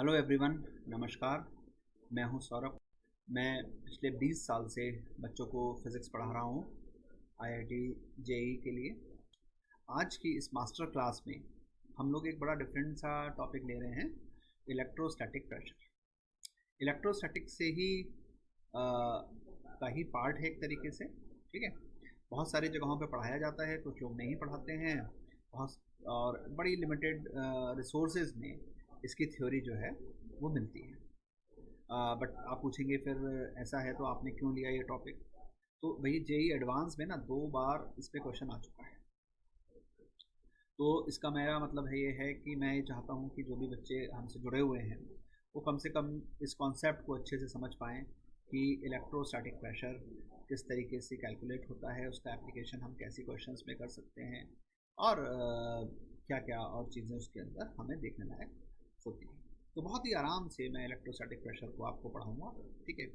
Hello everyone, नमस्कार। मैं हूं सौरभ। मैं पिछले 20 साल से बच्चों को फिज़िक्स पढ़ा रहा हूं आईआईटी जेई के लिए। आज की इस मास्टर क्लास में हम लोग एक बड़ा डिफरेंट सा टॉपिक ले रहे हैं, इलेक्ट्रोस्टैटिक प्रेशर। इलेक्ट्रोस्टैटिक से ही का ही पार्ट है एक तरीके से, ठीक है। बहुत सारी जगहों पे पढ़ाया जाता है, कुछ लोग नहीं पढ़ाते हैं, बहुत और बड़ी लिमिटेड रिसोर्सेज में इसकी थ्योरी जो है वो मिलती है। बट आप पूछेंगे फिर ऐसा है तो आपने क्यों लिया ये टॉपिक। तो भाई जेई एडवांस में ना 2 बार इस पे क्वेश्चन आ चुका है। तो इसका मेरा मतलब है ये है कि मैं ये चाहता हूँ कि जो भी बच्चे हमसे जुड़े हुए हैं वो कम से कम इस कॉन्सेप्ट को अच्छे से समझ पाएँ कि इलेक्ट्रोस्टैटिक प्रेशर किस तरीके से कैलकुलेट होता है, उसका एप्लीकेशन हम कैसी क्वेश्चंस में कर सकते हैं और क्या क्या और चीज़ें उसके अंदर हमें देखने लायक होती है। तो बहुत ही आराम से मैं इलेक्ट्रोस्टैटिक प्रेशर को आपको पढ़ाऊँगा, ठीक है।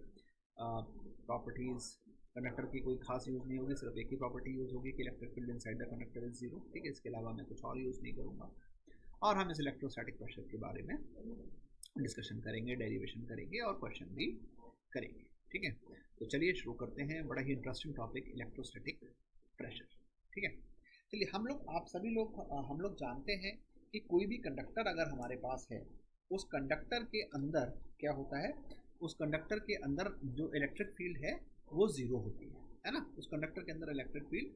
प्रॉपर्टीज़ कंडक्टर की कोई खास यूज़ नहीं होगी, सिर्फ एक ही प्रॉपर्टी यूज़ होगी कि electric field inside the conductor is zero, ठीक है। इसके अलावा मैं कुछ और यूज़ नहीं करूँगा और हम इस इलेक्ट्रोस्टैटिक प्रेशर के बारे में डिस्कशन करेंगे, डेरिवेशन करेंगे और क्वेश्चन भी करेंगे, ठीक है। तो चलिए शुरू करते हैं। बड़ा ही इंटरेस्टिंग टॉपिक इलेक्ट्रोस्टैटिक प्रेशर, ठीक है। चलिए हम लोग जानते हैं कि कोई भी कंडक्टर अगर हमारे पास है, उस कंडक्टर के अंदर क्या होता है, उस कंडक्टर के अंदर जो इलेक्ट्रिक फील्ड है वो ज़ीरो होती है ना। उस कंडक्टर के अंदर इलेक्ट्रिक फील्ड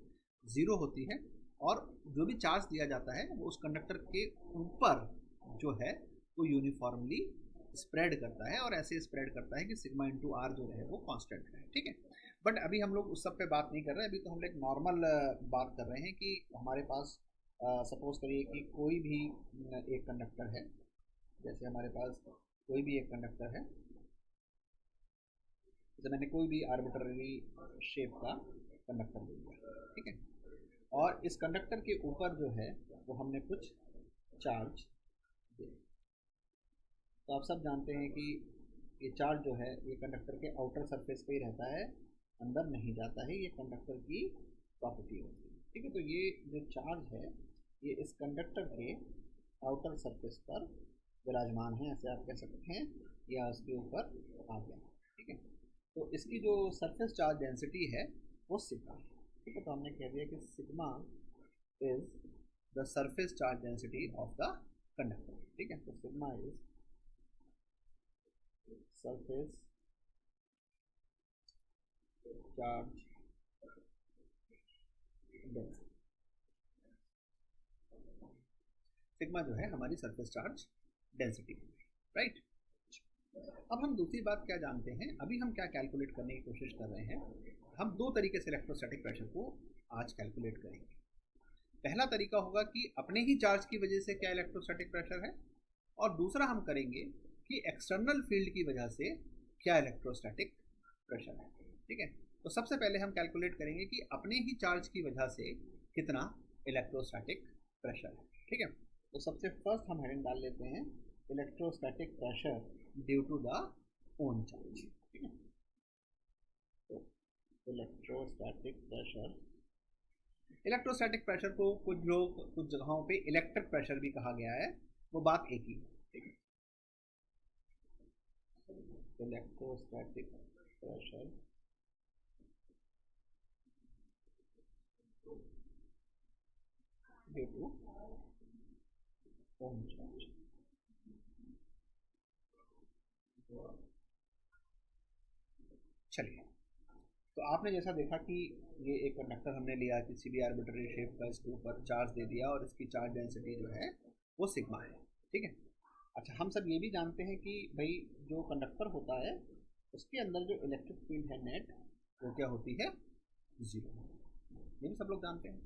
ज़ीरो होती है और जो भी चार्ज दिया जाता है वो उस कंडक्टर के ऊपर जो है वो यूनिफॉर्मली स्प्रेड करता है और ऐसे स्प्रेड करता है कि सिग्मा इंटू आर जो है वो कांस्टेंट है, ठीक है। बट अभी हम लोग उस सब पे बात नहीं कर रहे हैं। अभी तो हम लोग एक नॉर्मल बात कर रहे हैं कि हमारे पास सपोज करिए कि कोई भी एक कंडक्टर है। जैसे हमारे पास कोई भी एक कंडक्टर है, जैसे मैंने कोई भी आर्बिट्ररी शेप का कंडक्टर ले लिया, ठीक है। और इस कंडक्टर के ऊपर जो है वो हमने कुछ चार्ज दे। तो आप सब जानते हैं कि ये चार्ज जो है ये कंडक्टर के आउटर सरफेस पे ही रहता है, अंदर नहीं जाता है। ये कंडक्टर की प्रॉपर्टी होती है, ठीक है। तो ये जो चार्ज है ये इस कंडक्टर के आउटर सरफेस पर विराजमान है, ऐसे आप कह सकते हैं, या उसके ऊपर आ गया, ठीक है। तो इसकी जो सरफेस चार्ज डेंसिटी है वो सिग्मा है, ठीक है। तो हमने कह दिया कि sigma is the surface charge density of the conductor, ठीक है। तो sigma is surface charge density. Sigma जो है हमारी सरफेस चार्ज डेंसिटी, राइट। अब हम दूसरी बात क्या जानते हैं, अभी हम क्या कैलकुलेट करने की कोशिश कर रहे हैं। हम दो तरीके से इलेक्ट्रोस्टैटिक प्रेशर को आज कैलकुलेट करेंगे। पहला तरीका होगा कि अपने ही चार्ज की वजह से क्या इलेक्ट्रोस्टैटिक प्रेशर है, और दूसरा हम करेंगे कि एक्सटर्नल फील्ड की वजह से क्या इलेक्ट्रोस्टैटिक प्रेशर है, ठीक है। तो सबसे पहले हम कैलकुलेट करेंगे कि अपने ही चार्ज की वजह से कितना इलेक्ट्रोस्टैटिक प्रेशर है, ठीक है। तो सबसे फर्स्ट हम हेडिंग डाल लेते हैं electrostatic pressure due to the own charge, ठीक है। तो इलेक्ट्रोस्टैटिक प्रेशर को कुछ जगहों पे इलेक्ट्रिक प्रेशर भी कहा गया है, वो बात एक ही है, ठीक है। Electrostatic pressure due to own charge. चलिए, तो आपने जैसा देखा कि ये एक कंडक्टर हमने लिया किसी भी आर्बिट्ररी शेप का, इसके ऊपर चार्ज दे दिया और इसकी चार्ज डेंसिटी जो है वो सिग्मा है, ठीक है। अच्छा, हम सब ये भी जानते हैं कि भाई जो कंडक्टर होता है उसके अंदर जो इलेक्ट्रिक फील्ड है नेट, वो क्या होती है, जीरो। ये भी सब लोग जानते हैं।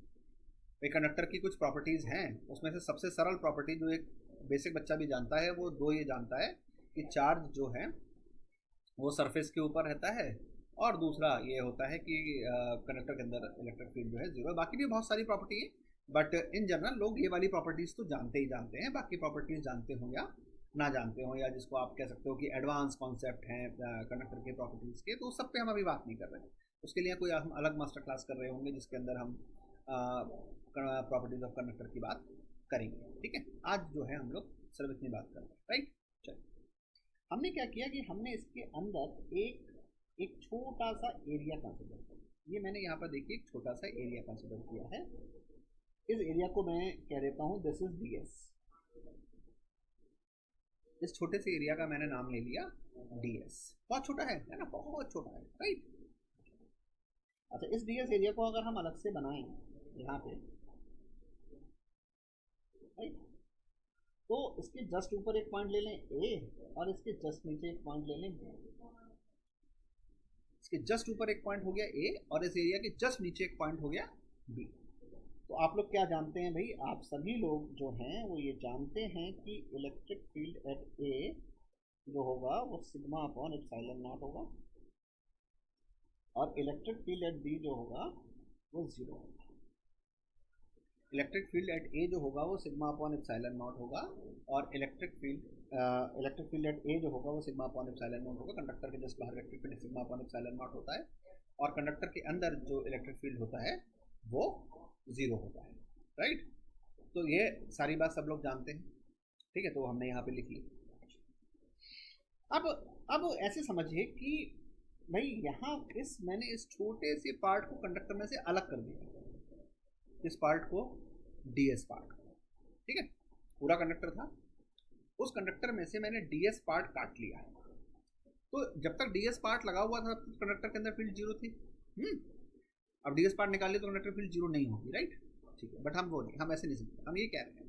भाई कंडक्टर की कुछ प्रॉपर्टीज़ हैं, उसमें से सबसे सरल प्रॉपर्टी जो एक बेसिक बच्चा भी जानता है वो दो ये जानता है कि चार्ज जो है वो सरफेस के ऊपर रहता है, और दूसरा ये होता है कि कंडक्टर के अंदर इलेक्ट्रिक फील्ड जो है जीरो है। बाकी भी बहुत सारी प्रॉपर्टी है, बट इन जनरल लोग ये वाली प्रॉपर्टीज़ तो जानते ही जानते हैं। बाकी प्रॉपर्टीज़ जानते हो या ना जानते हो, या जिसको आप कह सकते हो कि एडवांस कॉन्सेप्ट हैं कंडक्टर के प्रॉपर्टीज़ के, तो उस सब पे हम अभी बात नहीं कर रहे हैं। उसके लिए कोई हम अलग मास्टर क्लास कर रहे होंगे जिसके अंदर हम प्रॉपर्टीज़ ऑफ कंडक्टर की बात करेंगे, ठीक है। आज जो है हम लोग सिर्फ इतनी बात कर रहे हैं, राइट। चलिए, हमने क्या किया कि हमने इसके अंदर एक छोटा सा एरिया कंसिडर किया। ये मैंने यहाँ पर देखिए एक छोटा सा एरिया कंसिडर किया है। इस एरिया को मैं कह देता हूँ दिस इज ds। इस छोटे से एरिया का मैंने नाम ले लिया ds। बहुत छोटा है ना, बहुत छोटा है, राइट। अच्छा, इस ds एरिया को अगर हम अलग से बनाएं यहाँ पे, राइट, तो इसके जस्ट ऊपर एक पॉइंट ले लें a और इसके जस्ट नीचे एक पॉइंट ले लें b। इसके जस्ट ऊपर एक पॉइंट हो गया a और इस एरिया के जस्ट नीचे एक पॉइंट हो गया b। तो आप लोग क्या जानते हैं भाई, आप सभी लोग जो हैं वो ये जानते हैं कि इलेक्ट्रिक फील्ड एट a जो होगा वो सिग्मा अपॉन एप्सिलॉन नॉट होगा और इलेक्ट्रिक फील्ड एट b जो होगा वो 0 होगा। इलेक्ट्रिक फील्ड एट a जो होगा वो सिग्मा अपॉन एप्सिलॉन नॉट होगा और इलेक्ट्रिक फील्ड एट a जो होगा वो सिग्मा अपॉन एप्सिलॉन नॉट होगा। कंडक्टर के जस्ट बाहर electric field sigma upon epsilon not होता है और कंडक्टर के अंदर जो इलेक्ट्रिक फील्ड होता है वो 0 होता है, राइट। तो ये सारी बात सब लोग जानते हैं, ठीक है, तो हमने यहाँ पे लिख ली। अब ऐसे समझिए कि भाई यहाँ मैंने इस छोटे से पार्ट को कंडक्टर में से अलग कर दिया, इस पार्ट को ds पार्ट, ठीक है। पूरा कंडक्टर था, उस कंडक्टर में से मैंने ds पार्ट काट लिया। तो जब तक ds पार्ट लगा हुआ था तब कंडक्टर के अंदर फील्ड 0 थी। अब ds पार्ट निकाल लिया तो कंडक्टर फील्ड 0 नहीं होगी, राइट, ठीक है। बट हम वो नहीं, हम ऐसे नहीं समझते, हम ये कह रहे हैं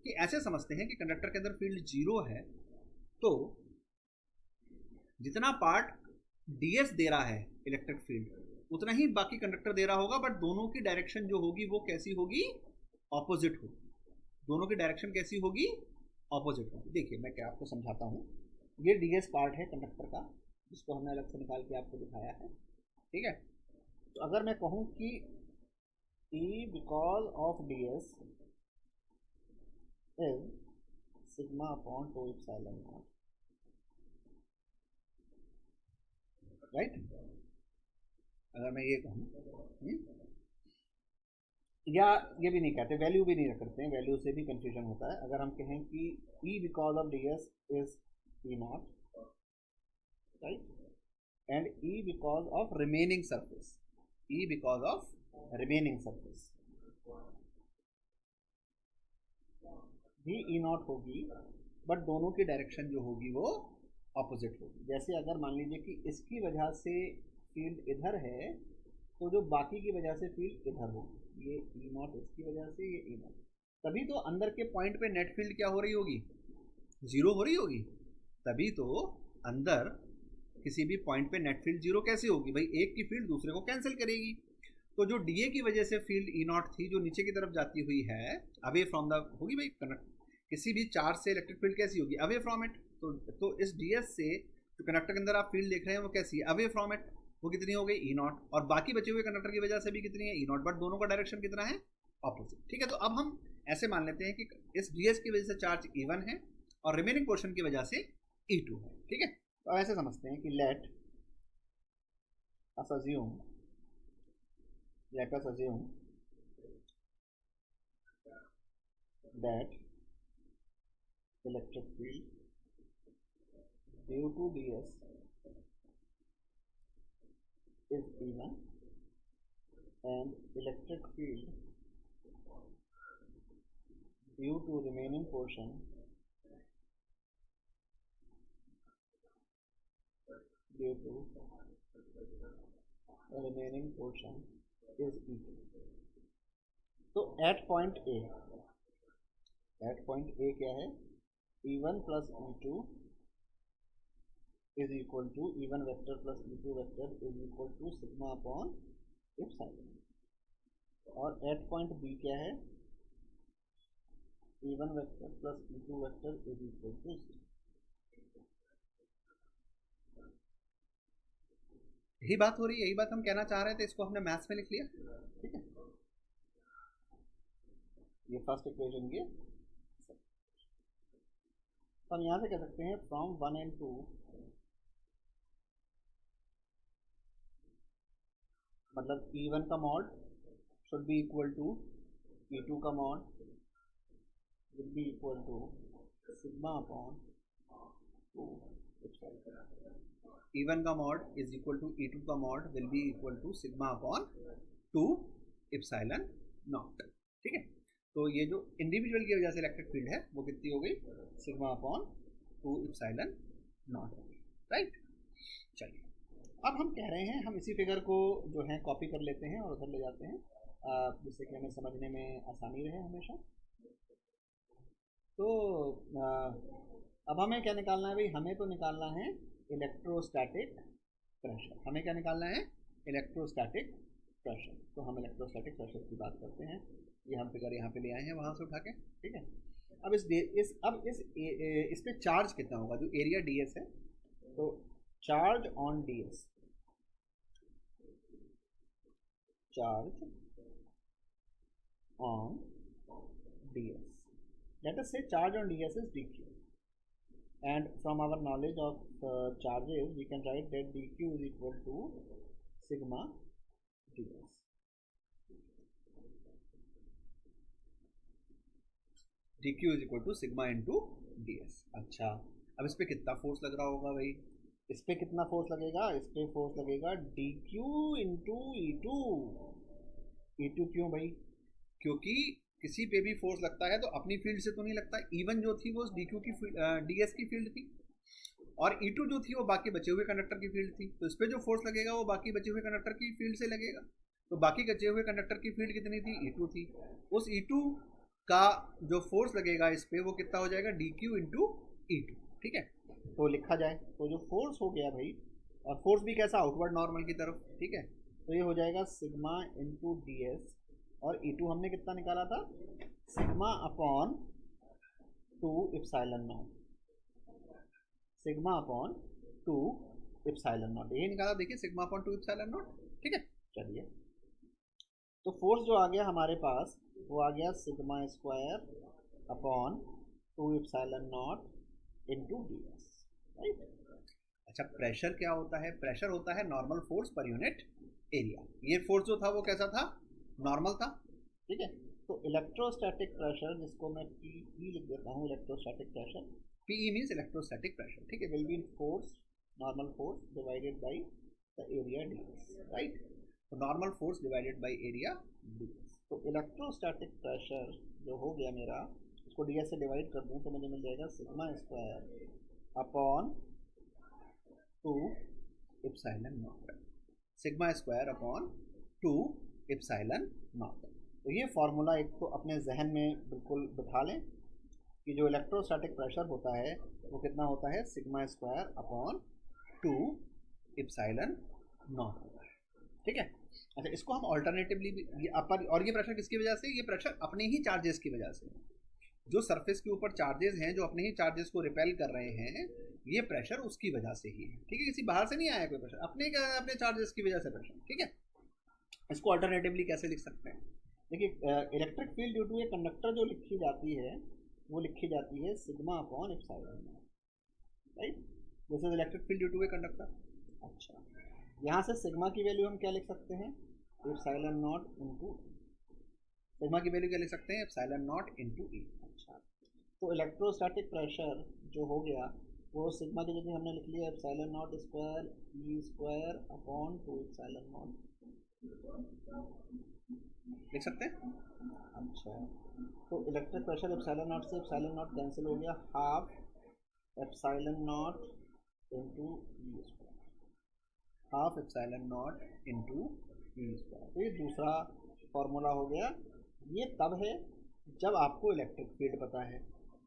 कि ऐसे समझते हैं कि कंडक्टर के अंदर फील्ड 0 है तो जितना पार्ट ds दे रहा है इलेक्ट्रिक फील्ड उतना ही बाकी कंडक्टर दे रहा होगा, बट दोनों की डायरेक्शन जो होगी वो कैसी होगी, ऑपोजिट होगी। दोनों की डायरेक्शन कैसी होगी, ऑपोजिट होगी। देखिए मैं क्या आपको समझाता हूँ। ये ds पार्ट है कंडक्टर का जिसको हमने अलग से निकाल के आपको दिखाया है, ठीक है। तो अगर मैं कहूँ कि E because of ds is sigma upon 2 epsilon not, right. अगर मैं ये कहूँ या ये भी नहीं कहते, वैल्यू भी नहीं रखते हैं, वैल्यू से भी कंफ्यूजन होता है। अगर हम कहें कि E because of ds is E not, right, and E because of remaining surface, E because of remaining surface भी E नॉट होगी, बट दोनों की डायरेक्शन जो होगी वो ऑपोजिट होगी। जैसे अगर मान लीजिए कि इसकी वजह से फील्ड इधर है तो जो बाकी की वजह से फील्ड इधर होगी, ये E नॉट इसकी वजह से, ये E नॉट, तभी तो अंदर के पॉइंट पे नेट फील्ड क्या हो रही होगी, 0 हो रही होगी। तभी तो अंदर किसी भी पॉइंट पे नेट फील्ड 0 कैसे होगी भाई, एक की फील्ड दूसरे को कैंसिल करेगी। तो जो DA की वजह से फील्ड E नॉट थी जो नीचे की तरफ जाती हुई है अवे फ्रॉम द होगी भाई, किसी भी चार्ज से इलेक्ट्रिक फील्ड कैसी होगी, अवे फ्रॉम इट। तो इस ds से जो कंडक्टर के अंदर आप फील्ड देख रहे हैं वो कैसी है, अवे फ्रॉम इट। वो कितनी हो गई, E नॉट, और बाकी बचे हुए कंडक्टर की वजह से भी कितनी है, E नॉट, बट दोनों का डायरेक्शन कितना है, ऑपोजिट, ठीक है। तो अब हम ऐसे मान लेते हैं कि इस ds की वजह से चार्ज E1 है और रिमेनिंग पोर्शन की वजह से E2 है, ठीक है। तो ऐसे समझते हैं कि let us assume that electric field due to ds is E1 and electric field due to remaining portion is E2। तो एट पॉइंट A क्या है, E1 plus E2 is equal to E1 vector plus E2 vector is equal to sigma upon epsilon. और at point B क्या है, E1 vector plus E2 vector is equal to 0। यही बात हो रही है, यही बात हम कहना चाह रहे थे, इसको हमने मैथ्स में लिख लिया, ठीक है। ये फर्स्ट इक्वेशन ये, तो हम यहां से कह सकते हैं फ्रॉम 1 and 2 मतलब E1 का mod should be equal to E2 का mod will be equal to sigma upon two epsilon. E1 का mod is equal to E2 का mod will be equal to sigma upon two epsilon not. ठीक है, तो ये जो individual की वजह से इलेक्ट्रिक फील्ड है वो कितनी हो गई, sigma upon two epsilon not हो गई, राइट। चलिए अब हम कह रहे हैं, हम इसी फिगर को जो है कॉपी कर लेते हैं और उधर ले जाते हैं, जिससे कि हमें समझने में आसानी रहे हमेशा। तो अब हमें क्या निकालना है भाई, हमें तो निकालना है इलेक्ट्रोस्टैटिक प्रेशर। हमें क्या निकालना है, इलेक्ट्रोस्टैटिक प्रेशर। तो हम इलेक्ट्रोस्टैटिक प्रेशर की बात करते हैं। ये हम फिगर यहाँ पे ले आए हैं वहाँ से उठा के, ठीक है। अब इस पे चार्ज कितना होगा, जो एरिया ds है, तो charge on ds, charge on ds, let us say charge on ds is dq, and from our knowledge of charges we can write that dq is equal to sigma ds। dq is equal to sigma into ds। अच्छा, अब इस पे कितना force लग रहा होगा भाई, इस पे कितना फोर्स लगेगा, इस पे फोर्स लगेगा dq इंटू E2। E2 क्यों भाई, क्योंकि किसी पे भी फोर्स लगता है तो अपनी फील्ड से तो नहीं लगता। E1 जो थी वो dq की ds की फील्ड थी, और E2 जो थी वो बाकी बचे हुए कंडक्टर की फील्ड थी। तो इस पे जो फोर्स लगेगा वो बाकी बचे हुए कंडक्टर की फील्ड से लगेगा। तो बाकी बचे हुए कंडक्टर की फील्ड कितनी थी, E2 थी। उस E2 का जो फोर्स लगेगा इस पे वो कितना हो जाएगा, dq इंटू E2। ठीक है, तो लिखा जाए तो जो फोर्स हो गया भाई, और फोर्स भी कैसा, आउटवर्ड नॉर्मल की तरफ, ठीक है। तो ये हो जाएगा सिग्मा इंटू ds, और E2 हमने कितना निकाला था, sigma upon two epsilon not, sigma upon two epsilon not, ये निकाला देखिए, sigma upon two epsilon not. ठीक है, चलिए तो फोर्स जो आ गया हमारे पास वो आ गया sigma square upon two epsilon not into ds, right. अच्छा, प्रेशर क्या होता है, प्रेशर होता है normal force per unit area. ये फोर्स जो था वो कैसा था, नॉर्मल था, ठीक है। तो इलेक्ट्रोस्टैटिक प्रेशर, जिसको मैं PE लिख देता हूँ, electrostatic pressure, PE means electrostatic pressure, ठीक है, will be in force, normal force divided by the area ds, right. तो normal force divided by area ds। तो इलेक्ट्रोस्टैटिक प्रेशर जो हो गया मेरा, इसको ds से डिवाइड कर दूँ तो मुझे मिल जाएगा sigma square upon two epsilon not, sigma square upon two epsilon not. तो ये फार्मूला एक तो अपने जहन में बिल्कुल बिठा लें कि जो इलेक्ट्रोस्टैटिक प्रेशर होता है वो कितना होता है, sigma square upon two epsilon not होता है, ठीक है। अच्छा, इसको हम ऑल्टरनेटिवली भी और ये प्रेशर किसकी वजह से, ये प्रेशर अपने ही चार्जेस की वजह से, जो सरफेस के ऊपर चार्जेस हैं जो अपने ही चार्जेस को रिपेल कर रहे हैं, ये प्रेशर उसकी वजह से ही है, ठीक है। किसी बाहर से नहीं आया कोई प्रेशर, अपने चार्जेस की वजह से प्रेशर, ठीक है। इसको अल्टरनेटिवली कैसे लिख सकते हैं, देखिए electric field due to a conductor जो लिखी जाती है वो लिखी जाती है sigma upon epsilon, right. This is electric field due to a conductor. अच्छा, यहाँ से सिग्मा की वैल्यू हम क्या लिख सकते हैं, एप्सिलॉन नॉट इंटू, सिग्मा की वैल्यू क्या लिख सकते हैं, एप्सिलॉन नॉट इंटू ई। अच्छा, तो इलेक्ट्रोस्टैटिक प्रेशर जो हो गया वो सिग्मा की जगह हमने लिख लिया epsilon not square E square upon two epsilon not, लिख सकते हैं। अच्छा, तो इलेक्ट्रिक प्रेशर एप्सिलॉन नॉट से एप्सिलॉन नॉट कैंसिल हो गया, half epsilon not into E square, half epsilon not into E square. तो ये दूसरा फॉर्मूला हो गया। ये तब है जब आपको इलेक्ट्रिक फील्ड पता है,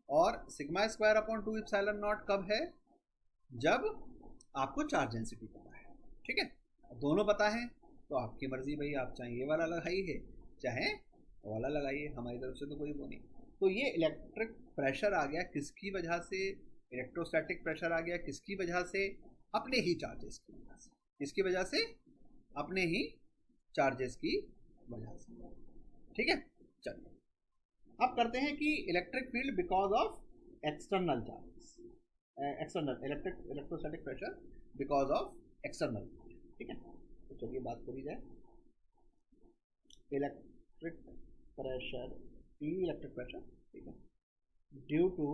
और sigma square upon two epsilon not कब है, जब आपको चार्ज डेंसिटी पता है, ठीक है। दोनों पता है तो आपकी मर्जी भाई, आप चाहे ये वाला लगाइए चाहे वो वाला लगाइए, हमारी तरफ से तो कोई वो नहीं। तो ये इलेक्ट्रिक प्रेशर आ गया किसकी वजह से, इलेक्ट्रोस्टैटिक प्रेशर आ गया किसकी वजह से, अपने ही चार्जेस की वजह से, किसकी वजह से, अपने ही चार्जेस की वजह से, ठीक है। चलिए अब करते हैं कि electric field because of external charges, external electrostatic pressure because of external, ठीक है। तो चलिए बात करी जाए इलेक्ट्रिक प्रेशर, इलेक्ट्रिक प्रेशर, ठीक है, due to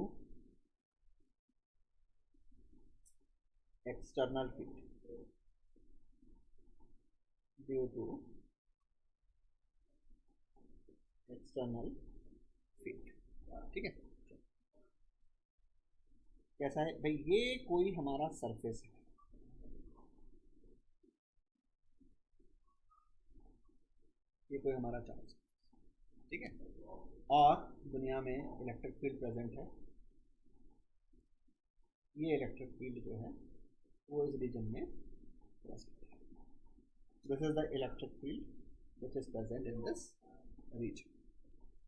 external field due to external field. ठीक है, कैसा है भाई, ये कोई हमारा सरफेस है, ये कोई हमारा चार्ज, ठीक है, और दुनिया में इलेक्ट्रिक फील्ड प्रेजेंट है। ये इलेक्ट्रिक फील्ड जो है वो इस रीजन में प्रेजेंट है। This is the electric field which is present in this region,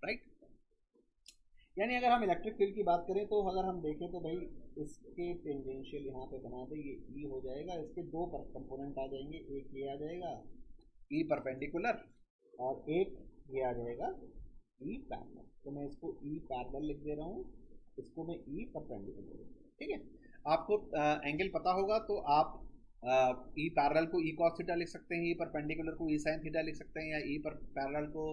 right. यानी अगर हम इलेक्ट्रिक फील्ड की बात करें तो अगर हम देखें तो भाई इसके टेंजेंशियल यहाँ पे बना दे, ये ई हो जाएगा, इसके दो कंपोनेंट आ जाएंगे, एक ये आ जाएगा ई परपेंडिकुलर और एक ये आ जाएगा ई पैरेलल। तो मैं इसको ई पैरेलल लिख दे रहा हूँ, इसको मैं ई परपेंडिकुलर, ठीक है। आपको एंगल पता होगा तो आप ई पैरेलल को ई कॉस थीटा लिख सकते हैं, ई परपेंडिकुलर को ई साइन थीटा लिख सकते हैं, या ई पैरेलल को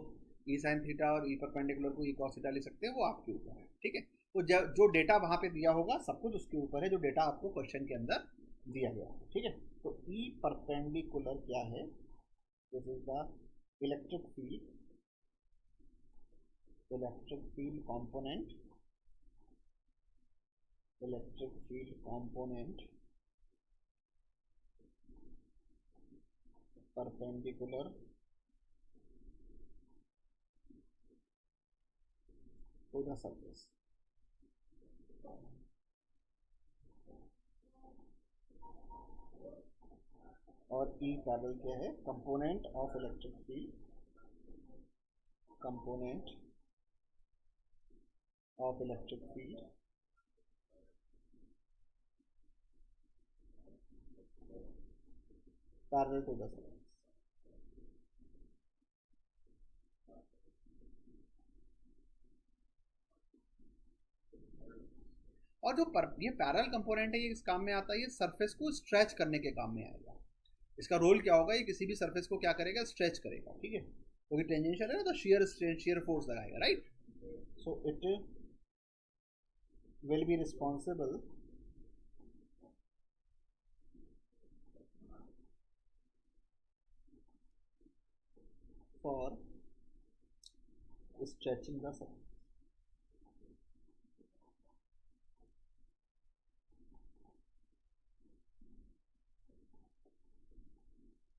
ई साइन थीटा और ई परपेंडिकुलर को ई कॉस थीटा लिख सकते हैं, वो आपके ऊपर है, ठीक है। तो जो डेटा वहाँ पे दिया होगा सब कुछ उसके ऊपर है, जो डेटा आपको क्वेश्चन के अंदर दिया गया है, ठीक है। तो ई परपेंडिकुलर क्या है, this is the electric field component, electric field component perpendicular to the surface। और ई पैरेलल क्या है, component of electric field, component of electric field parallel to the surface. और जो ये पैरेलल कंपोनेंट है, ये इस काम में आता है, ये सरफेस को स्ट्रेच करने के काम में आएगा। इसका रोल क्या होगा, ये किसी भी सरफेस को क्या करेगा, स्ट्रेच करेगा, ठीक है। क्योंकि टेंजेंशियल है ना, तो shear फोर्स लगाएगा, right. So it will be responsible for stretching the surface.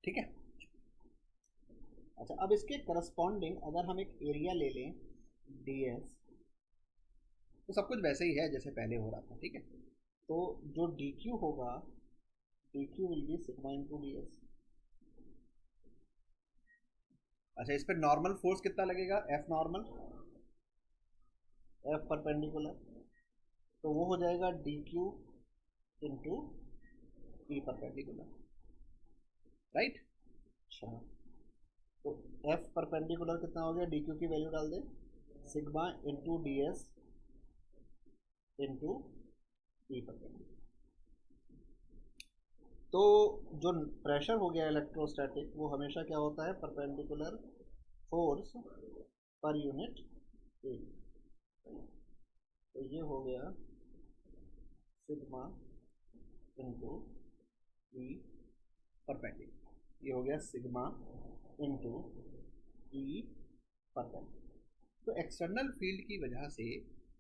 ठीक है, अच्छा अब इसके करस्पॉन्डिंग अगर हम एक एरिया ले लें ds, तो सब कुछ वैसे ही है जैसे पहले हो रहा था, ठीक है। तो जो dq होगा, dq will be sigma into ds। अच्छा, इस पर नॉर्मल फोर्स कितना लगेगा, F नॉर्मल, F परपेंडिकुलर, तो वो हो जाएगा dq into E perpendicular, right. अच्छा, तो F परपेंडिकुलर कितना हो गया, dq की वैल्यू डाल दें, sigma into ds into E perpendicular. तो जो प्रेशर हो गया इलेक्ट्रोस्टैटिक, वो हमेशा क्या होता है, perpendicular force per unit area. तो ये हो गया सिग्मा इंटू ई परपेंडिकुलर, ये हो गया सिग्मा इंटू ई परपेंडिकुलर। तो एक्सटर्नल फील्ड की वजह से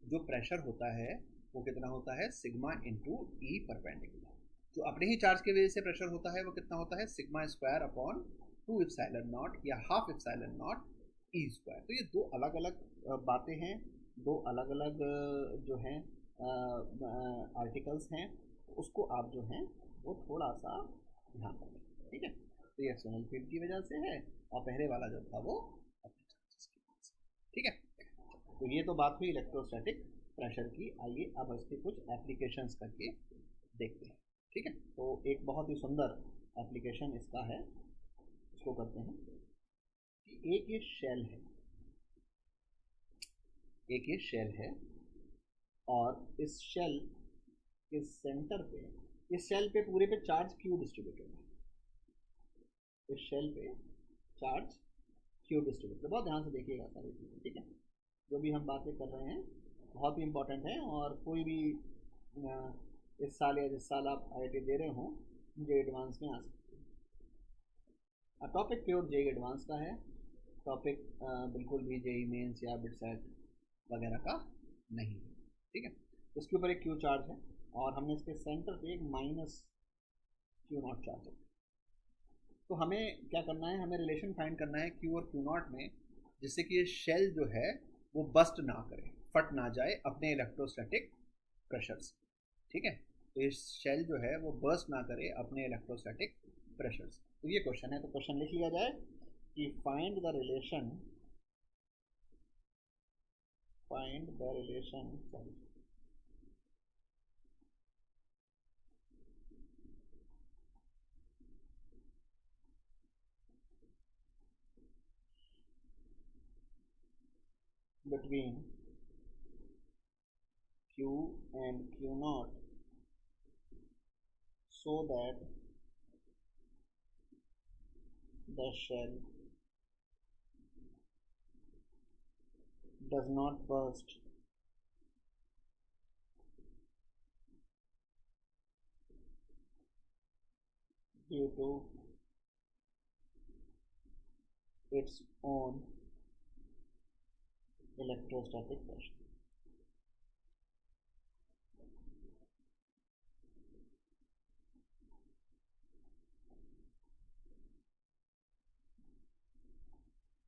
जो प्रेशर होता है वो कितना होता है, सिग्मा इंटू ई परपेंडिकुलर। जो अपने ही चार्ज की वजह से प्रेशर होता है वो कितना होता है, sigma square upon 2 epsilon naught या half epsilon naught E square. तो ये दो अलग अलग बातें हैं, दो अलग अलग जो हैं आर्टिकल्स हैं, उसको आप जो हैं वो थोड़ा सा ध्यान रखें, ठीक है। तो ये एक्सटर्नल फील्ड की वजह से है और पहले वाला जो था वो अपने चार्जेस की वजह से, ठीक है। तो ये तो बात हुई इलेक्ट्रोस्टैटिक प्रेशर की। आइए अब इसके कुछ एप्लीकेशंस करके देखते हैं, ठीक है। तो एक बहुत ही सुंदर एप्लीकेशन इसका है, इसको करते हैं कि एक ये शेल है, एक ये शेल है और इस शेल के सेंटर पे, इस शेल पे पूरे पे चार्ज क्यू डिस्ट्रीब्यूटेड है, इस शेल पे चार्ज क्यू डिस्ट्रीब्यूटेड। बहुत ध्यान से देखिएगा सारी चीज़ें, ठीक है। जो भी हम बातें कर रहे हैं बहुत ही इंपॉर्टेंट है, और कोई भी इस साल या जिस साल आप IIT दे रहे हो जेई एडवांस में आ सकते हैं। टॉपिक प्योर जेई एडवांस का है, टॉपिक बिल्कुल भी जेई मेंस या बिटसेट वगैरह का नहीं है, ठीक है। इसके ऊपर एक क्यू चार्ज है और हमने इसके सेंटर पे एक माइनस क्यू नॉट चार्ज है। तो हमें क्या करना है, हमें रिलेशन फाइंड करना है क्यू और क्यू नॉट में, जिससे कि ये शेल जो है वो बस्ट ना करे, फट ना जाए अपने इलेक्ट्रोस्टैटिक प्रेशर से, ठीक है। तो ये शेल जो है वो बस्ट ना करे अपने इलेक्ट्रोस्टैटिक प्रेशर से। तो ये क्वेश्चन है, तो क्वेश्चन लिख लिया जाए कि find the relation between Q and Q naught so that the shell does not burst due to its own electrostatic pressure.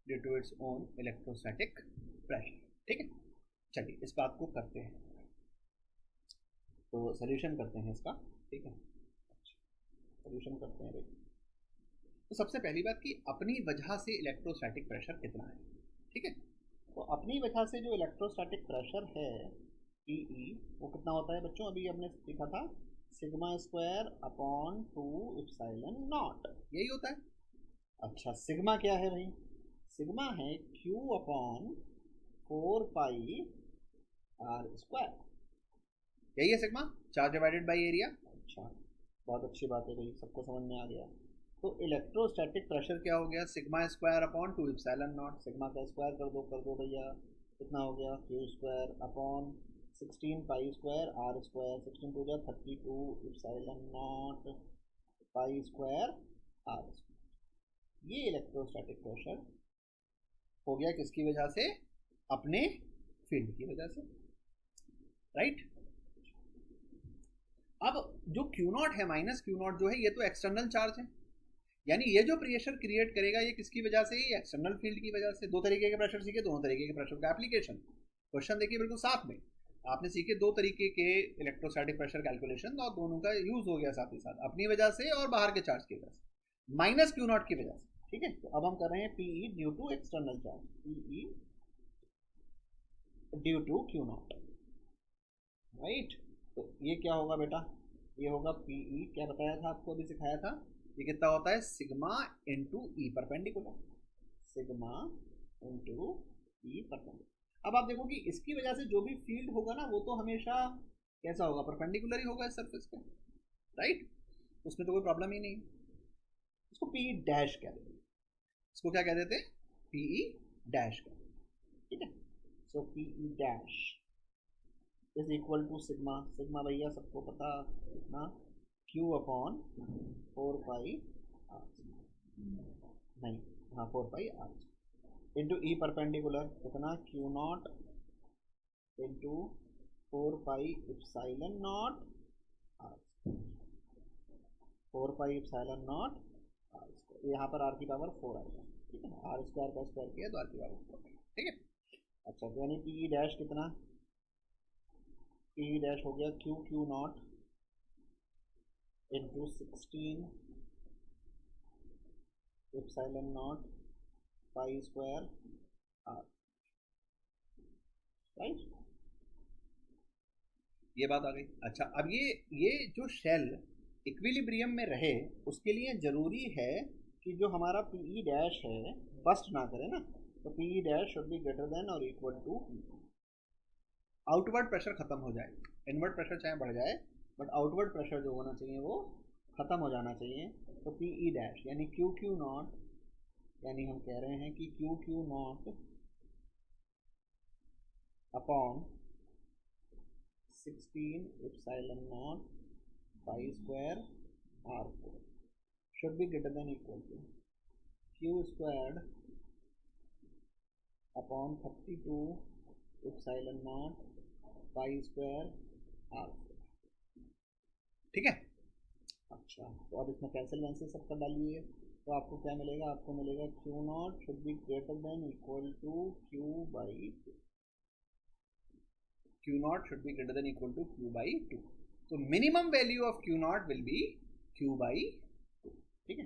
Due to its own electrostatic pressure, ठीक है। चलिए इस बात को करते हैं, तो सोल्यूशन करते हैं इसका, ठीक है। सोल्यूशन करते हैं भाई। तो सबसे पहली बात कि अपनी वजह से इलेक्ट्रोस्टैटिक प्रेशर कितना है, ठीक है। तो अपनी वजह से जो इलेक्ट्रोस्टैटिक प्रेशर है PE वो कितना होता है बच्चों, अभी हमने सीखा था sigma square upon 2 epsilon not, यही होता है। अच्छा सिग्मा क्या है भाई, सिग्मा है Q अपॉन 4 पाई R स्क्वायर, यही है sigma, charge divided by area. अच्छा बहुत अच्छी बात है भाई, सबको समझ में आ गया। तो इलेक्ट्रोस्टैटिक प्रेशर क्या हो गया, sigma square upon 2 epsilon not, sigma का स्क्वायर कर दो भैया, कितना हो गया Q square upon 16 pi square R square, 16 two जा 32 epsilon not pi square R square. ये इलेक्ट्रोस्टैटिक प्रेशर हो गया किसकी वजह से, अपने फील्ड की वजह से, राइट। अब जो Q नॉट है माइनस Q नॉट जो है ये तो एक्सटर्नल चार्ज है, यानी ये जो प्रेशर क्रिएट करेगा ये किसकी वजह से, ये एक्सटर्नल फील्ड की वजह से। दो तरीके के प्रेशर सीखे, दोनों तरीके के प्रेशर का एप्लीकेशन, क्वेश्चन देखिए बिल्कुल साथ में आपने सीखे दो तरीके के इलेक्ट्रोस्टैटिक प्रेशर कैलकुलेशन, और दोनों का यूज हो गया साथ ही साथ, अपनी वजह से और बाहर के चार्ज की वजह से, माइनस Q नॉट की वजह से, ठीक है। तो अब हम कर रहे हैं PE due to external charge, PE due to Q not, right. तो ये क्या होगा बेटा, ये होगा PE, क्या बताया था आपको, अभी सिखाया था, ये कितना होता है sigma into E perpendicular, sigma into E perpendicular. अब आप देखो कि इसकी वजह से जो भी फील्ड होगा ना वो तो हमेशा कैसा होगा, परपेंडिकुलर ही होगा इस सरफेस पे, राइट। उसमें तो कोई प्रॉब्लम ही नहीं। इसको PE डैश कह देते, इसको क्या कह देते, PE डैश कह देते, ठीक है। So PE dash is equal to sigma, sigma भैया सबको पता कितना, Q अपॉन 4 पाई आर, नहीं हाँ 4 pi R into E perpendicular कितना Q not into 4 pi epsilon not R, 4 pi epsilon not R square, यहाँ पर आर की पावर 4 आएगा, ठीक है। आर स्क्वायर का स्क्वायर किया तो आर की पावर 4 आएगा, ठीक है। अच्छा तो यानी PE डैश कितना, PE डैश हो गया Q not into 16 epsilon not pi square R, right, ये बात आ गई। अच्छा अब ये जो शेल इक्विलिब्रियम में रहे उसके लिए जरूरी है कि जो हमारा PE डैश है बस्ट ना करे ना, तो PE dash should be greater then और इक्वल टू, आउटवर्ड प्रेशर खत्म हो जाए, इनवर्ड प्रेशर चाहे बढ़ जाए बट आउटवर्ड प्रेशर जो होना चाहिए वो खत्म हो जाना चाहिए। तो PE डैश यानी Q नॉट, यानी हम कह रहे हैं कि Q not upon 16 epsilon not pi square R four should be greater than equal to Q squared upon 32 epsilon not pi square R four. ठीक है। अच्छा, तो अब इसमें कैंसिल सब कर डालिए, तो आपको क्या मिलेगा? आपको मिलेगा Q naught should be greater than equal to Q by two. Q naught should be greater than equal to Q by two. तो minimum value of Q naught will be Q by two. ठीक है।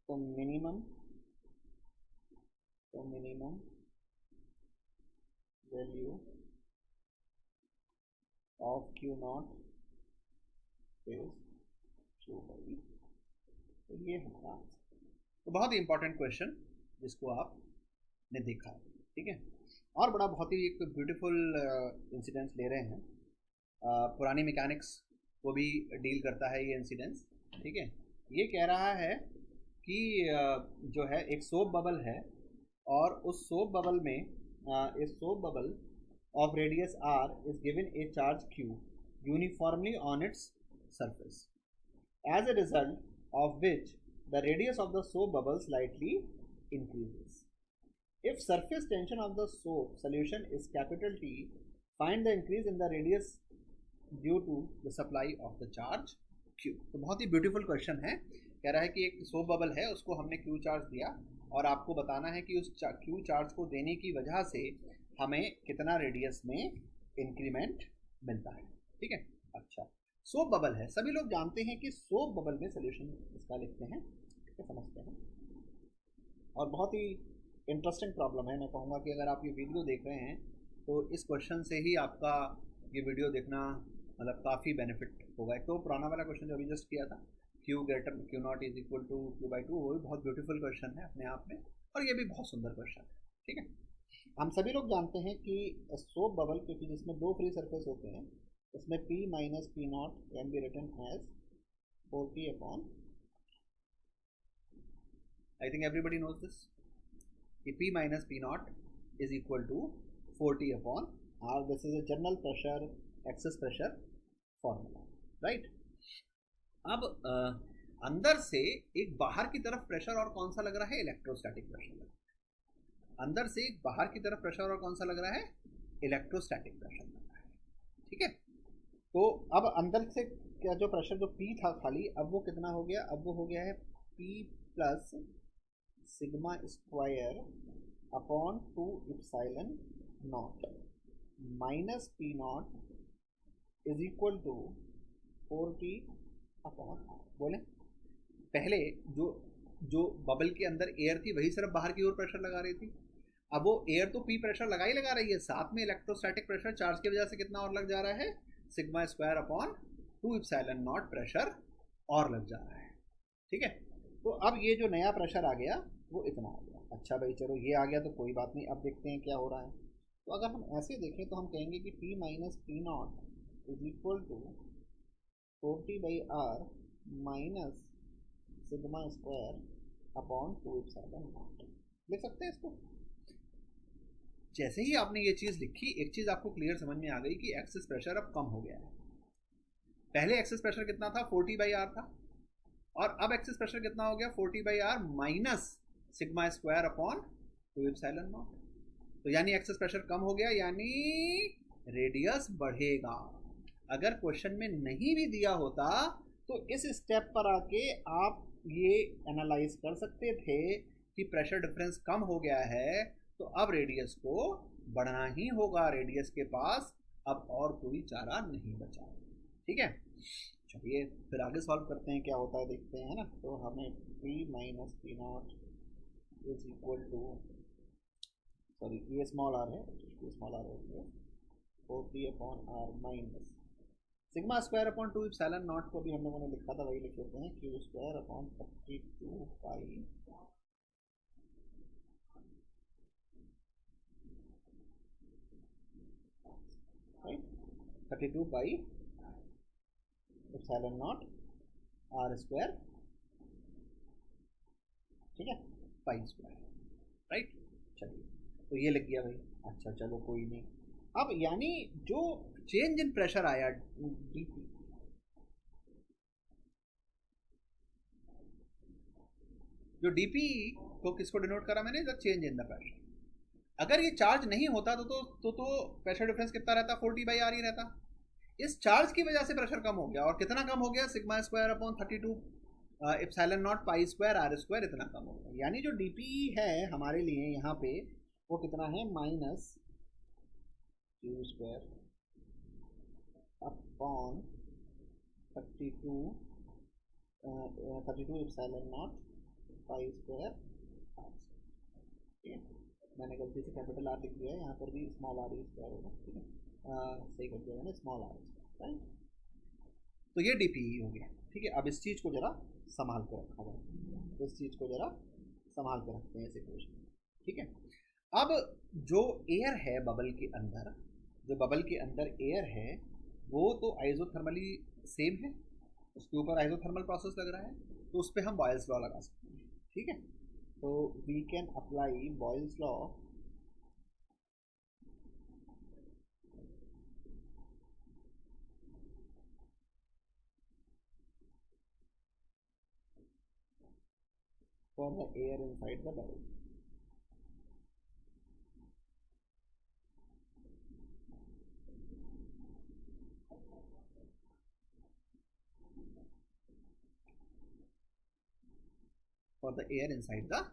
तो minimum value of Q not is Q by. तो ये हमारा answer. तो बहुत ही important question जिसको आपने देखा है। ठीक है। और बड़ा बहुत ही एक ब्यूटीफुल इंसिडेंस ले रहे हैं, पुरानी मैकेनिक्स को भी डील करता है ये इंसिडेंस। ठीक है। ये कह रहा है कि जो है एक सोप बबल है और उस सोप बबल में इस soap bubble of radius R is given a charge Q uniformly on its surface, as a result of which the radius of the soap bubble slightly increases. If surface tension of the soap solution is capital T, find the increase in the radius due to the supply of the charge Q. तो बहुत ही beautiful question है। कह रहा है कि एक soap bubble है, उसको हमने Q चार्ज दिया और आपको बताना है कि उस Q चार्ज को देने की वजह से हमें कितना रेडियस में इंक्रीमेंट मिलता है। ठीक है। अच्छा, सोप बबल है, सभी लोग जानते हैं कि सोप बबल में सोल्यूशन इसका लिखते हैं, समझते हैं। और बहुत ही इंटरेस्टिंग प्रॉब्लम है। मैं कहूँगा कि अगर आप ये वीडियो देख रहे हैं तो इस क्वेश्चन से ही आपका ये वीडियो देखना मतलब काफ़ी बेनिफिट होगा। एक तो पुराना वाला क्वेश्चन जो अभी जस्ट किया था, Q not is equal to Q by two, वो भी बहुत ब्यूटीफुल क्वेश्चन है अपने आप में, और ये भी बहुत सुंदर क्वेश्चन है। ठीक है। हम सभी लोग जानते हैं कि सोप बबल, क्योंकि जिसमें दो फ्री सरफेस होते हैं, इसमें P minus P not can be written as 4T upon, I think everybody knows this, कि P minus P not is equal to 4T upon R. This is a general pressure excess pressure formula, right. अब अंदर से एक बाहर की तरफ pressure और कौन सा लग रहा है? इलेक्ट्रोस्टैटिक प्रेशर लग रहा है। अंदर से एक बाहर की तरफ प्रेशर और कौन सा लग रहा है? इलेक्ट्रोस्टैटिक प्रेशर लग रहा है। ठीक है। तो अब अंदर से क्या जो प्रेशर जो P था खाली, अब वो कितना हो गया? अब वो हो गया है P plus sigma square upon 2 epsilon not minus P not is equal to 4T upon R. बोले पहले जो बबल के अंदर एयर थी वही सिर्फ बाहर की ओर प्रेशर लगा रही थी। अब वो एयर तो P प्रेशर लगा ही लगा रही है, साथ में इलेक्ट्रोस्टैटिक प्रेशर चार्ज की वजह से कितना और लग जा रहा है? Sigma square upon 2 epsilon not pressure और लग जा रहा है। ठीक है। तो अब ये जो नया प्रेशर आ गया वो इतना आ गया। अच्छा भाई चलो ये आ गया तो कोई बात नहीं, अब देखते हैं क्या हो रहा है। तो अगर हम ऐसे देखें तो हम कहेंगे कि P minus P not is equal to 4T by R minus sigma square upon 2 epsilon not. लिख सकते हैं इसको। जैसे ही आपने ये चीज़ लिखी, एक चीज़ आपको क्लियर समझ में आ गई कि एक्सेस प्रेशर अब कम हो गया है। पहले एक्सेस प्रेशर कितना था? 4T बाई आर था, और अब एक्सेस प्रेशर कितना हो गया? 4T by R minus sigma square upon 2 epsilon not. तो यानी एक्सेस प्रेशर कम हो गया, यानी रेडियस बढ़ेगा। अगर क्वेश्चन में नहीं भी दिया होता तो इस स्टेप पर आके आप ये एनालाइज कर सकते थे कि प्रेशर डिफरेंस कम हो गया है तो अब रेडियस को बढ़ना ही होगा। रेडियस के पास अब और कोई चारा नहीं बचा। ठीक है। चलिए फिर आगे सॉल्व करते हैं, क्या होता है देखते हैं, है ना। तो हमें P minus P not is equal to, sorry ये स्मॉल आर है, स्मॉल आर है, 4T upon R minus sigma square upon 2 epsilon not को भी हम लोगों ने लिखा था, वही लिख लेते हैं, Q square upon 32 pi right, 32 pi epsilon not R square. ठीक है, पाई स्क्वायर, राइट। चलिए तो ये लग गया भाई। अच्छा चलो कोई नहीं। अब यानी जो चेंज इन प्रेशर आया dP, जो dP को किसको डिनोट करा मैंने, the change in the pressure. अगर ये चार्ज नहीं होता तो प्रेशर डिफरेंस कितना रहता, 4T/R ही रहता। इस चार्ज की वजह से प्रेशर कम हो गया, और कितना कम हो गया, sigma square upon 32 epsilon not pi square R square, इतना कम हो गया। यानी जो dP है हमारे लिए यहाँ पे वो कितना है, minus Q square upon 32 epsilon not pi square R. ठीक है, मैंने गलती से कैपिटल आर लिख दिया है, यहाँ पर भी स्मॉल आर ही स्क्वायर होगा। ठीक है, सही कर दिया मैंने, स्मॉल आर स्क्वायर, राइट। तो ये dP हो गया। ठीक है, अब इस चीज़ को जरा संभाल कर रखा जाए, इस चीज़ को जरा संभाल कर रखते हैं इस इक्वेशन। ठीक है, अब जो एयर है बबल के अंदर, जो बबल के अंदर एयर है वो तो आइसोथर्मली सेम है, उसके ऊपर आइसोथर्मल प्रोसेस लग रहा है, तो उस पर हम बॉयल्स लॉ लगा सकते हैं। ठीक है, तो we can apply Boyle's law for the air inside the bubble. For the air inside the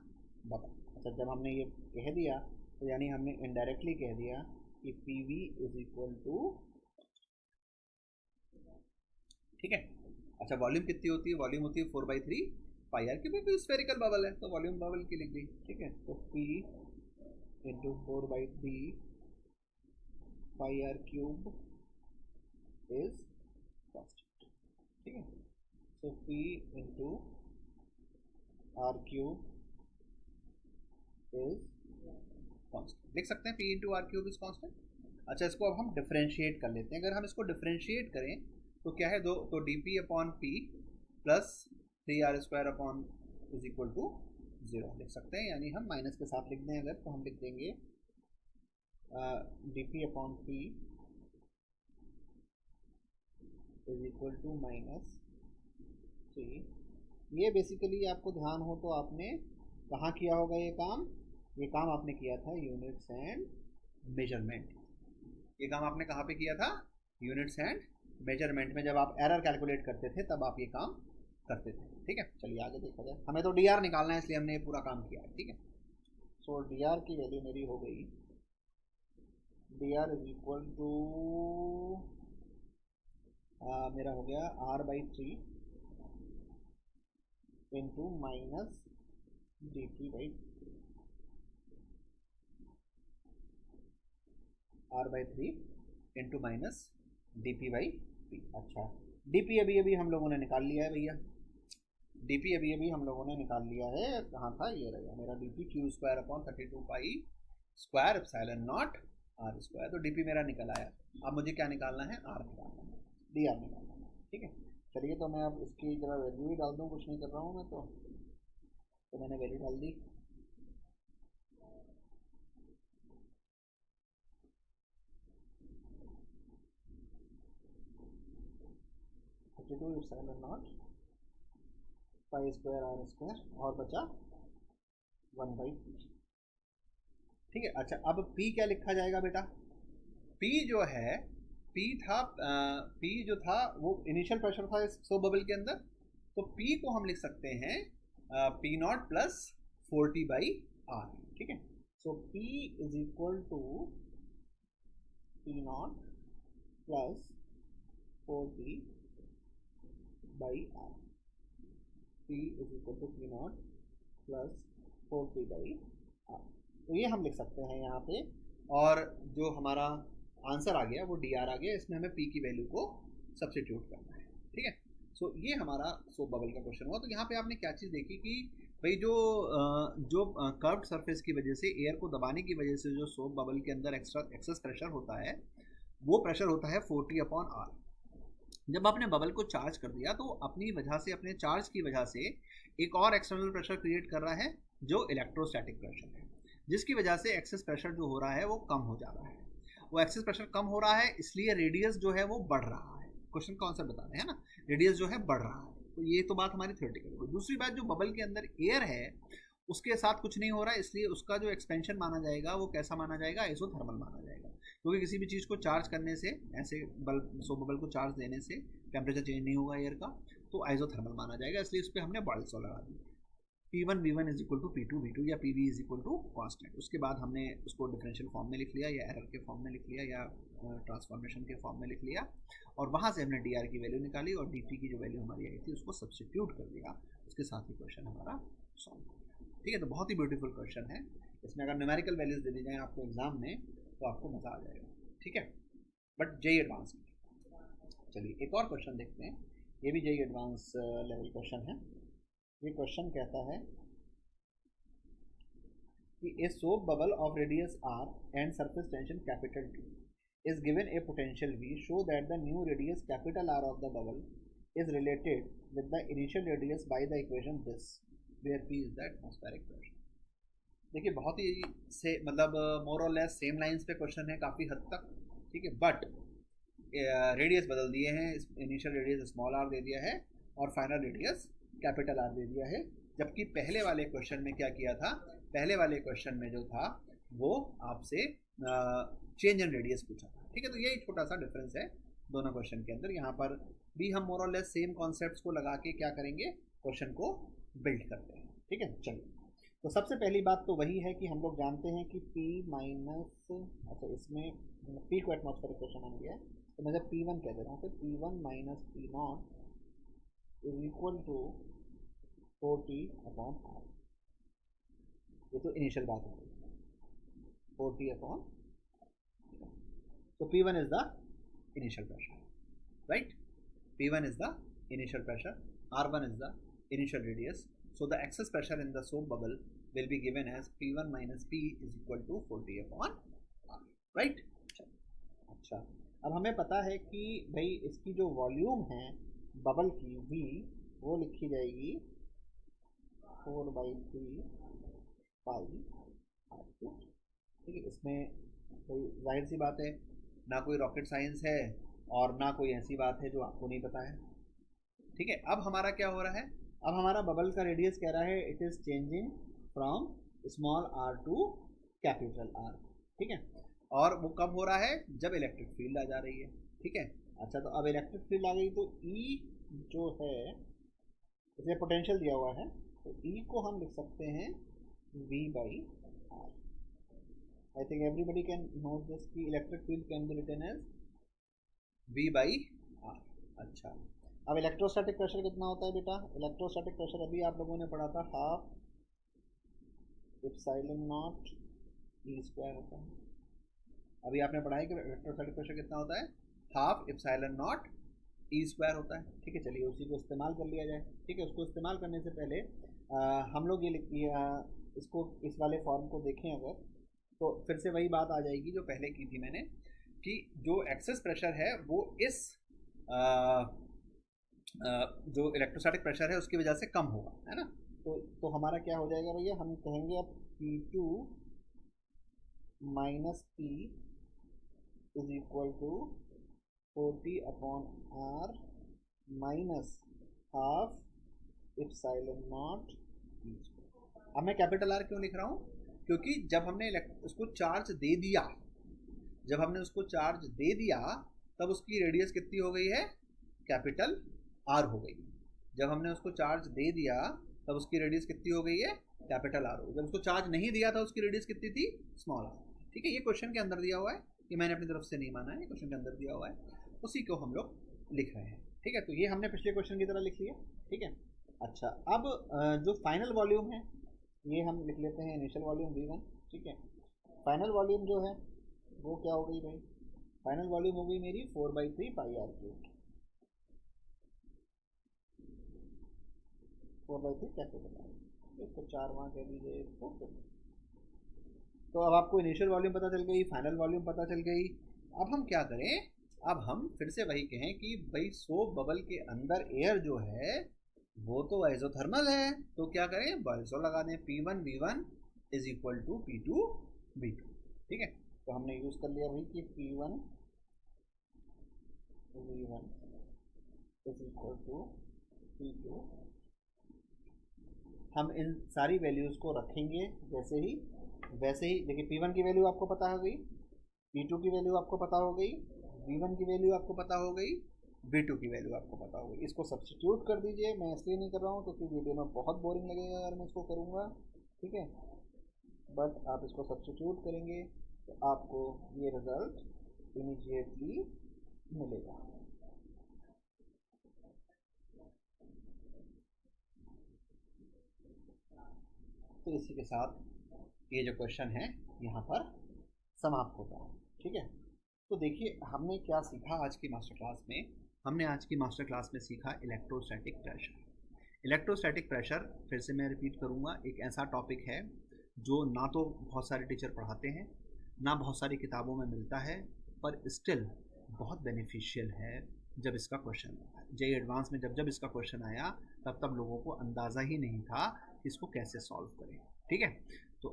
bubble. अच्छा, जब हमने ये कह दिया तो यानी हमने इनडायरेक्टली कह दिया कि PV इज इक्वल टू, ठीक है। अच्छा, वॉल्यूम कितनी होती है, वॉल्यूम होती है 4/3 पाई आर, क्योंकि स्फेरिकल बबल है तो वॉल्यूम बबल की लिख दी। ठीक है, तो P into 4/3 pi R cube is constant. ठीक है, so P into R cube is constant, लिख सकते हैं P into R cube is constant. अच्छा, इसको अब हम डिफ्रेंशिएट कर लेते हैं। अगर हम इसको डिफ्रेंशिएट करें तो क्या है, तो dP upon P plus 3R square upon is equal to 0 लिख सकते हैं। यानी हम माइनस के साथ लिख दें अगर, तो हम लिख देंगे dP upon P is equal to minus 3। ये बेसिकली आपको ध्यान हो तो आपने कहाँ किया होगा ये काम आपने किया था यूनिट्स एंड मेजरमेंट। ये काम आपने कहाँ पे किया था, यूनिट्स एंड मेजरमेंट में, जब आप एरर कैलकुलेट करते थे तब आप ये काम करते थे। ठीक है, चलिए आगे देखा जाए। हमें तो dr निकालना है, इसलिए हमने ये पूरा काम किया है। ठीक है, सो dr की वैल्यू मेरी हो गई, dr इज इक्वल टू मेरा हो गया R/3 into minus dP/3 R/3 into minus dP/3। अच्छा, dP अभी हम लोगों ने निकाल लिया है भैया, dP अभी हम लोगों ने निकाल लिया है। कहाँ था, ये रहेगा मेरा dP, Q square upon 32 pi square epsilon not R square. तो dP मेरा निकल आया। अब मुझे क्या निकालना है, R निकालना है, dr निकालना है। ठीक है, चलिए तो मैं अब इसकी जरा वैल्यू ही डाल दूँ, कुछ नहीं कर रहा हूँ मैं, तो मैंने वैल्यू डाल दी। Epsilon not pi square R square, और बचा 1/3। ठीक है, अच्छा अब P क्या लिखा जाएगा बेटा, P जो है, P जो था वो इनिशियल प्रेशर था इस सोप बबल के अंदर, तो P को हम लिख सकते हैं P0 प्लस 4T/R। ठीक है, so P is equal to P0 plus 4T/R। P is equal to P0 plus 4T/R। तो ये हम लिख सकते हैं यहाँ पे, और जो हमारा आंसर आ गया वो dr आ गया। इसमें हमें P की वैल्यू को सब्स्टिट्यूट करना है। ठीक है, सो ये हमारा सोप बबल का क्वेश्चन हुआ। तो यहाँ पे आपने क्या चीज़ देखी कि भाई जो कर्व्ड सरफेस की वजह से, एयर को दबाने की वजह से जो सोप बबल के अंदर एक्सेस प्रेशर होता है, वो प्रेशर होता है 4T/R। जब आपने बबल को चार्ज कर दिया तो अपनी वजह से, अपने चार्ज की वजह से एक और एक्सटर्नल प्रेशर क्रिएट कर रहा है जो इलेक्ट्रोस्टैटिक प्रेशर है, जिसकी वजह से एक्सेस प्रेशर जो हो रहा है वो कम हो जा रहा है। वो एक्सेस प्रेशर कम हो रहा है, इसलिए रेडियस जो है वो बढ़ रहा है। क्वेश्चन का आंसर बता रहे हैं ना, रेडियस जो है बढ़ रहा है। तो ये तो बात हमारी थ्योरेटिकल हो गई। दूसरी बात, जो बबल के अंदर एयर है उसके साथ कुछ नहीं हो रहा है, इसलिए उसका जो एक्सपेंशन माना जाएगा वो कैसा माना जाएगा, आइसोथर्मल माना जाएगा। क्योंकि किसी भी चीज़ को चार्ज करने से, ऐसे बबल को चार्ज देने से टेम्परेचर चेंज नहीं होगा एयर का, तो आइसोथर्मल माना जाएगा, इसलिए उस पर हमने बॉयल्स लॉ लगा दी। P1 V1 is equal to P2 V2 या PV is equal to constant. उसके बाद हमने उसको डिफरेंशियल फॉर्म में लिख लिया, या एरर के फॉर्म में लिख लिया, या ट्रांसफॉर्मेशन के फॉर्म में लिख लिया, और वहाँ से हमने dr की वैल्यू निकाली और dt की जो वैल्यू हमारी आई थी उसको सब्सटीट्यूट कर दिया। उसके साथ ही क्वेश्चन हमारा सॉल्व हो गया। ठीक है, तो बहुत ही ब्यूटीफुल क्वेश्चन है। इसमें अगर न्यूमेरिकल वैल्यूज दे दी जाए आपको एग्जाम में तो आपको मज़ा आ जाएगा। ठीक है, बट जेई एडवांस में। चलिए एक और क्वेश्चन देखते हैं, ये भी जेई एडवांस लेवल क्वेश्चन है। ये क्वेश्चन कहता है कि a soap bubble of radius r and surface tension capital T is given a potential V, show that the new radius capital R of the bubble is related with the initial radius by the equation this, where P is the atmospheric pressure। देखिए बहुत ही से मतलब मोर और less same lines पे question है काफ़ी हद तक। ठीक है, बट रेडियस बदल दिए हैं, इनिशियल रेडियस स्मॉल आर दे दिया है और फाइनल रेडियस कैपिटल आर दे दिया है। जबकि पहले वाले क्वेश्चन में क्या किया था, पहले वाले क्वेश्चन में जो था वो आपसे चेंज इन रेडियस पूछा था। ठीक है, तो यही छोटा सा डिफरेंस है दोनों क्वेश्चन के अंदर। यहाँ पर भी हम मोर और लेस सेम कॉन्सेप्ट्स को लगा के क्या करेंगे, क्वेश्चन को बिल्ड करते हैं। ठीक है, चलिए तो सबसे पहली बात तो वही है कि हम लोग जानते हैं कि P माइनस, अच्छा इसमें P को एटमॉस्फेरिक प्रेशर मान लिया है, तो मैं जब P1 कह दे रहा हूँ तो P1 minus P0 is equal to 4T/R। ये तो इनिशियल बात है, 4T/, so P1 is the initial pressure, right? P1 is the initial pressure, R1 is the initial radius, so the excess pressure in the soap bubble will be given as P1 minus P is equal to 4T/R, right? अच्छा, अब हमें पता है कि भाई इसकी जो volume है बबल की V, वो लिखी जाएगी 4/3 पाई R2। ठीक है, इसमें कोई जाहिर सी बात है, ना कोई रॉकेट साइंस है और ना कोई ऐसी बात है जो आपको नहीं पता है। ठीक है, अब हमारा क्या हो रहा है, अब हमारा बबल का रेडियस कह रहा है it is changing from small r to capital R। ठीक है, और वो कब हो रहा है, जब इलेक्ट्रिक फील्ड आ जा रही है। ठीक है, अच्छा तो अब इलेक्ट्रिक फील्ड आ गई तो E जो है, इसमें पोटेंशियल दिया हुआ है, तो E को हम लिख सकते हैं V/R। I think everybody can know this कि electric field can be written as V/R। अच्छा, अब इलेक्ट्रोस्टैटिक प्रेशर कितना होता है बेटा, इलेक्ट्रोस्टैटिक प्रेशर अभी आप लोगों ने पढ़ा था 12 एप्सिलॉन नॉट E² होता है। अभी आपने पढ़ा है कि इलेक्ट्रोस्टैटिक प्रेशर कितना होता है, 12 एप्सिलॉन नॉट E² होता है। ठीक है, चलिए उसी को इस्तेमाल कर लिया जाए। ठीक है, उसको इस्तेमाल करने से पहले हम लोग ये इसको इस वाले फॉर्म को देखें अगर, तो फिर से वही बात आ जाएगी जो पहले की थी मैंने, कि जो एक्सेस प्रेशर है वो इस जो इलेक्ट्रोस्टैटिक प्रेशर है उसकी वजह से कम होगा, है ना। तो हमारा क्या हो जाएगा भैया, हम कहेंगे अब P2 minus P is equal to 4T/R minus 12 epsilon not E²। अब मैं कैपिटल R क्यों लिख रहा हूँ, क्योंकि जब हमने उसको चार्ज दे दिया, जब हमने उसको चार्ज दे दिया तब उसकी रेडियस कितनी हो गई है, कैपिटल R हो गई। जब हमने उसको चार्ज दे दिया तब उसकी रेडियस कितनी हो गई है, कैपिटल R हो गई। जब उसको चार्ज नहीं दिया था उसकी रेडियस कितनी थी, स्मॉल r। ठीक है, ये क्वेश्चन के अंदर दिया हुआ है, ये मैंने अपनी तरफ से नहीं माना है, ये क्वेश्चन के अंदर दिया हुआ है, उसी को हम लोग लिख रहे हैं। ठीक है, तो ये हमने पिछले क्वेश्चन की तरह लिख लिया। ठीक है, अच्छा अब जो फाइनल वॉल्यूम है ये हम लिख लेते हैं इनिशियल वॉल्यूम V1। ठीक है, फाइनल वॉल्यूम जो है वो क्या हो गई भाई, फाइनल वॉल्यूम हो गई मेरी 4/3 पाई R3। 4/3 कैपिटल R, इसको 4 वहाँ कह लीजिए, इसको। तो अब आपको इनिशियल वॉल्यूम पता चल गई, फाइनल वॉल्यूम पता चल गई। अब हम क्या करें, अब हम फिर से वही कहें कि भाई सोप बबल के अंदर एयर जो है वो तो आइसोथर्मल है, तो क्या करें, बॉयल्स लॉ लगा दें, P1 V1 is equal to P2 V2। ठीक है, तो हमने यूज कर लिया भाई कि P1 V1 is equal to P2, हम इन सारी वैल्यूज़ को रखेंगे वैसे ही देखिए P1 की वैल्यू आपको पता हो गई, P2 की वैल्यू आपको पता हो गई, V1 की वैल्यू आपको पता हो गई, V2 की वैल्यू आपको पता हो गई। इसको सब्स्टिट्यूट कर दीजिए। मैं इसलिए नहीं कर रहा हूँ क्योंकि वीडियो में बहुत बोरिंग लगेगा अगर मैं इसको करूँगा, ठीक है, बट आप इसको सब्स्टिट्यूट करेंगे तो आपको ये रिज़ल्ट इमीडिएटली मिलेगा। तो इसी के साथ ये जो क्वेश्चन है यहाँ पर समाप्त होता है, ठीक है। तो देखिए हमने क्या सीखा आज की मास्टर क्लास में। हमने आज की मास्टर क्लास में सीखा इलेक्ट्रोस्टैटिक प्रेशर। इलेक्ट्रोस्टैटिक प्रेशर, फिर से मैं रिपीट करूँगा, एक ऐसा टॉपिक है जो ना तो बहुत सारे टीचर पढ़ाते हैं, ना बहुत सारी किताबों में मिलता है, पर स्टिल बहुत बेनिफिशियल है। जब इसका क्वेश्चन जेईई एडवांस में जब इसका क्वेश्चन आया तब लोगों को अंदाज़ा ही नहीं था कि इसको कैसे सॉल्व करें, ठीक है। तो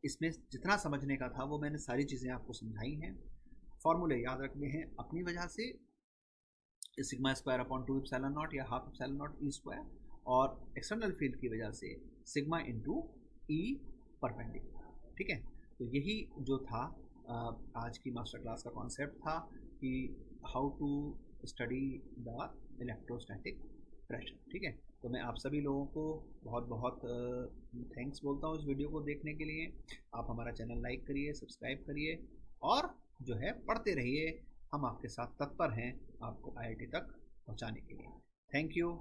इसमें जितना समझने का था वो मैंने सारी चीज़ें आपको समझाई हैं। फॉर्मूले याद रखने हैं अपनी वजह से, sigma square upon 2 epsilon naught या half epsilon naught E square, और एक्सटर्नल फील्ड की वजह से सिग्मा इंटू ई परपेंडिकुलर, ठीक है। तो यही जो था आज की मास्टर क्लास का कॉन्सेप्ट था कि how to study the electrostatic pressure, ठीक है। तो मैं आप सभी लोगों को बहुत बहुत थैंक्स बोलता हूँ इस वीडियो को देखने के लिए। आप हमारा चैनल लाइक करिए, सब्सक्राइब करिए और जो है पढ़ते रहिए। हम आपके साथ तत्पर हैं आपको आईआईटी तक पहुँचाने के लिए। Thank you.